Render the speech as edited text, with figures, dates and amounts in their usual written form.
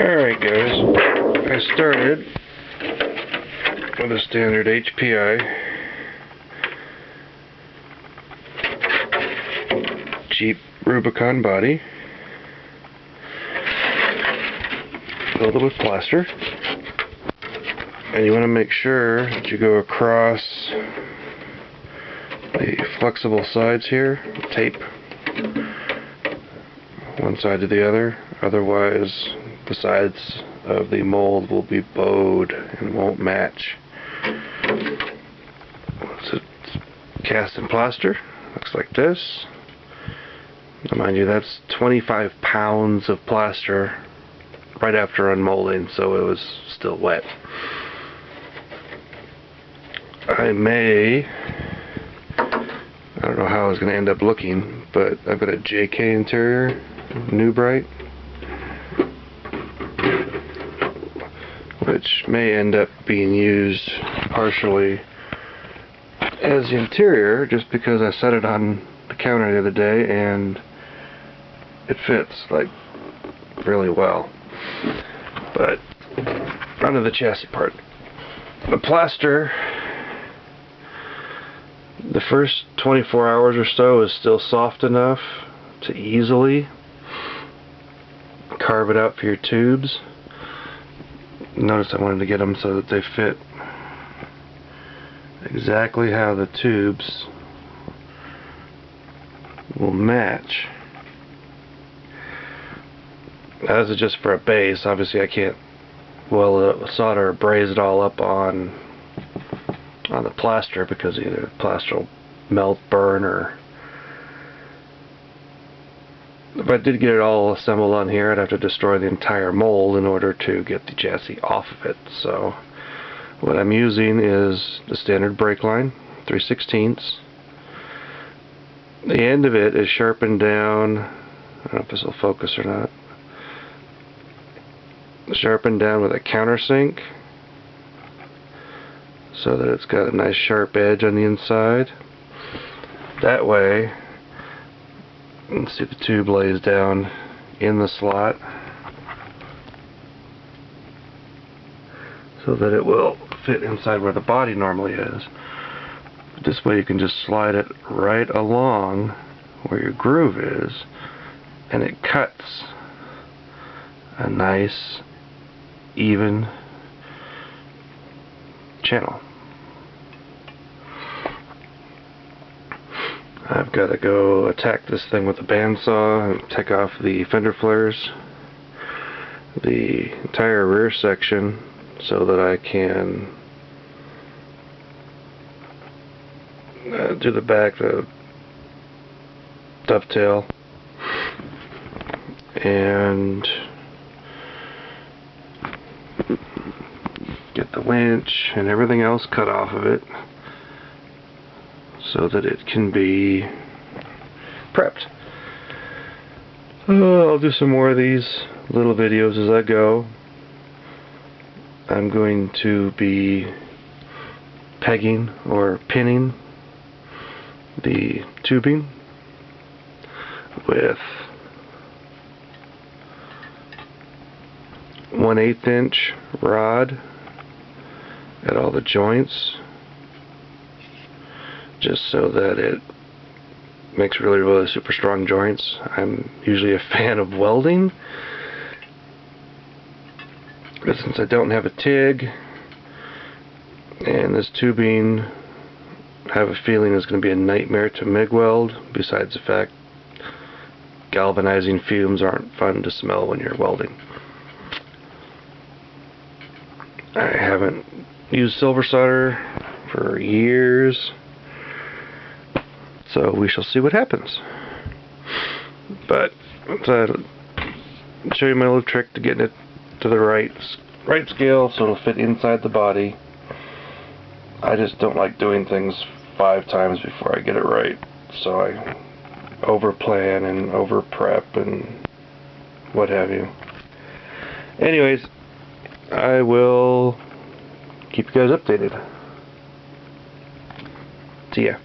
Alright guys, I started with a standard HPI cheap Rubicon body, filled it with plaster, and you want to make sure that you go across the flexible sides here, tape one side to the other, otherwise the sides of the mold will be bowed and won't match. So it's cast in plaster, looks like this. Now mind you, that's 25 pounds of plaster right after unmolding, so it was still wet. I don't know how it's going to end up looking, but I've got a JK interior, New Bright, which may end up being used partially as the interior just because I set it on the counter the other day and it fits like really well. But onto the chassis part. The plaster, the first 24 hours or so is still soft enough to easily carve it out for your tubes. Notice I wanted to get them so that they fit exactly how the tubes will match. Now this is just for a base. Obviously I can't solder or braze it all up on the plaster because either the plaster will melt, burn, or if I did get it all assembled on here, I'd have to destroy the entire mold in order to get the chassis off of it. So what I'm using is the standard brake line, 3/16. The end of it is sharpened down. I don't know if this will focus or not. Sharpened down with a countersink so that it's got a nice sharp edge on the inside. That way, you can see the tube lays down in the slot so that it will fit inside where the body normally is. But this way you can just slide it right along where your groove is and it cuts a nice even channel. I've got to go attack this thing with a bandsaw and take off the fender flares, the entire rear section, so that I can do the back, the dovetail, and get the winch and everything else cut off of it so that it can be prepped. I'll do some more of these little videos as I go. I'm going to be pegging or pinning the tubing with 1/8 inch rod at all the joints, just so that it makes really super strong joints. I'm usually a fan of welding, but since I don't have a TIG and this tubing I have a feeling is going to be a nightmare to MIG weld, besides the fact galvanizing fumes aren't fun to smell when you're welding. I haven't used silver solder for years, so we shall see what happens. But I'll show you my little trick to getting it to the right scale so it'll fit inside the body. I just don't like doing things 5 times before I get it right, so I over plan and over prep and what have you. Anyways, I will keep you guys updated. See ya.